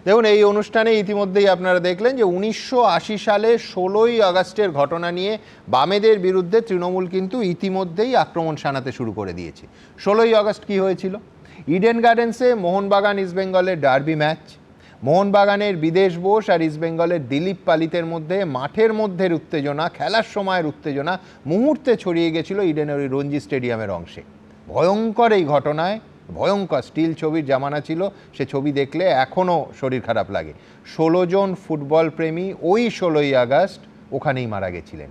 দেখুন, এই অনুষ্ঠানে ইতিমধ্যেই আপনারা দেখলেন যে 1980 সালে 16ই আগস্টের ঘটনা নিয়ে বামেদের বিরুদ্ধে তৃণমূল কিন্তু ইতিমধ্যেই আক্রমণ শানাতে শুরু করে দিয়েছে। 16ই আগস্ট কি হয়েছিল? ইডেন গার্ডেন্সে মোহনবাগান ইস্টবেঙ্গলের ডার্বি ম্যাচ। মোহনবাগানের বিদেশ বোস আর ইস্টবেঙ্গলের দিলীপ পালিতের মধ্যে মাঠের মধ্যের উত্তেজনা, খেলার সময়ের উত্তেজনা মুহূর্তে ছড়িয়ে গেছিল ইডেনের ওই রঞ্জি স্টেডিয়ামের অংশে। ভয়ঙ্কর এই ঘটনায়, ভয়ঙ্কর স্টিল ছবির জামানা ছিল, সে ছবি দেখলে এখনও শরীর খারাপ লাগে। 16 জন ফুটবল প্রেমী ওই 16ই আগস্ট ওখানেই মারা গেছিলেন।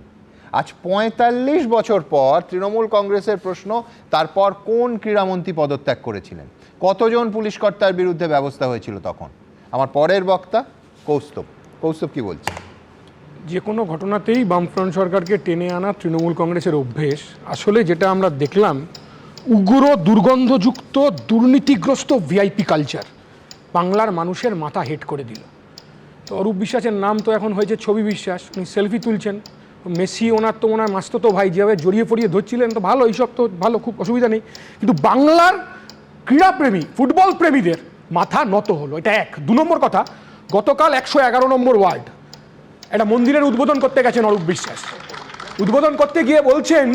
আজ 45 বছর পর তৃণমূল কংগ্রেসের প্রশ্ন, তারপর কোন ক্রীড়ামন্ত্রী পদত্যাগ করেছিলেন, কতজন পুলিশ কর্তার বিরুদ্ধে ব্যবস্থা হয়েছিল তখন? আমার পরের বক্তা কৌস্তব কি বলছে? যে কোনো ঘটনাতেই বামফ্রন্ট সরকারকে টেনে আনা তৃণমূল কংগ্রেসের অভ্যেস। আসলে যেটা আমরা দেখলাম, উগ্র দুর্গন্ধযুক্ত দুর্নীতিগ্রস্ত ভিআইপি কালচার বাংলার মানুষের মাথা হেট করে দিল। তো অরূপ বিশ্বাসের নাম তো এখন হয়েছে ছবি বিশ্বাস, উনি সেলফি তুলছেন। মেসি ওনার মাস্তুতো ভাই যেভাবে জড়িয়ে পড়িয়ে ধরছিলেন, তো ভালো, এইসব তো ভালো, খুব অসুবিধা নেই। কিন্তু বাংলার ক্রীড়াপ্রেমী ফুটবল প্রেমীদের মাথা নত হলো, এটা এক। 2 নম্বর কথা, গতকাল 111 নম্বর ওয়ার্ড একটা মন্দিরের উদ্বোধন করতে গেছেন অরূপ বিশ্বাস। উদ্বোধন করতে গিয়ে বলছেন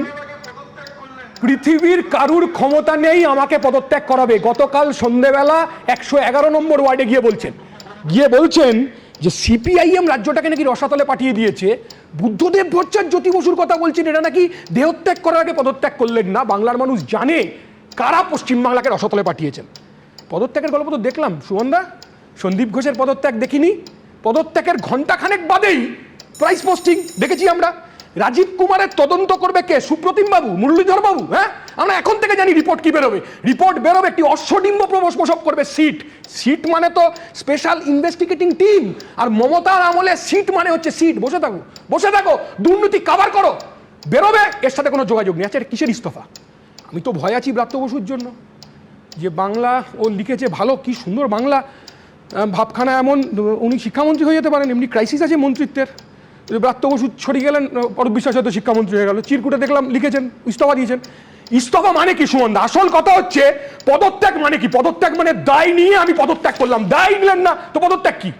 পৃথিবীর কারুর ক্ষমতা নেই আমাকে পদত্যাগ করাবে। গতকাল সন্ধ্যেবেলা 111 নম্বর ওয়ার্ডে গিয়ে বলছেন যে সিপিআইএম রাজ্যটাকে নাকি রসাতলে পাঠিয়ে দিয়েছে। বুদ্ধদেব ভট্টাচার্য, জ্যোতি বসুর কথা বলছেন, এটা নাকি দেহত্যাগ করার আগে পদত্যাগ করলেন না। বাংলার মানুষ জানে কারা পশ্চিমবাংলাকে রসাতলে পাঠিয়েছেন। পদত্যাগের গল্প তো দেখলাম সুমনদা, সন্দীপ ঘোষের পদত্যাগ দেখিনি, পদত্যাগের ঘণ্টাখানেক বাদেই প্রাইস পোস্টিং দেখেছি আমরা। রাজীব কুমারের তদন্ত করবে কে? সুপ্রতিম বাবু, মুরলীধর বাবু। হ্যাঁ, আমরা এখন থেকে জানি রিপোর্ট কি বেরোবে। রিপোর্ট বেরোবে একটি অশ্বডিম্ব প্রসব করবে সিট মানে তো স্পেশাল ইনভেস্টিগেটিং টিম। আর মমতার আমলে সিট মানে হচ্ছে সিট, বসে থাকো, দুর্নীতি কাভার করো, বেরোবে, এর সাথে কোনো যোগাযোগ নেই। আচ্ছা, এটা কিসের ইস্তফা? আমি তো ভয় আছি ব্রাত্য বসুর জন্য, যে বাংলা ও লিখেছে ভালো, কি সুন্দর বাংলা, ভাবখানা এমন, উনি শিক্ষামন্ত্রী হয়ে যেতে পারেন, এমনি ক্রাইসিস আছে মন্ত্রিত্বের। ব্রাত্য বসু ছড়িয়ে গেলেন, অরূপ বিশ্বাস হয়তো শিক্ষামন্ত্রী হয়ে গেল। চিরকুটে দেখলাম লিখেছেন, ইস্তফা দিয়েছেন। ইস্তফা মানে কি সুমনদা? আসল কথা হচ্ছে পদত্যাগ মানে কি? পদত্যাগ মানে দায় নিয়ে আমি পদত্যাগ করলাম, দায় নিলেন না তো পদত্যাগ কি?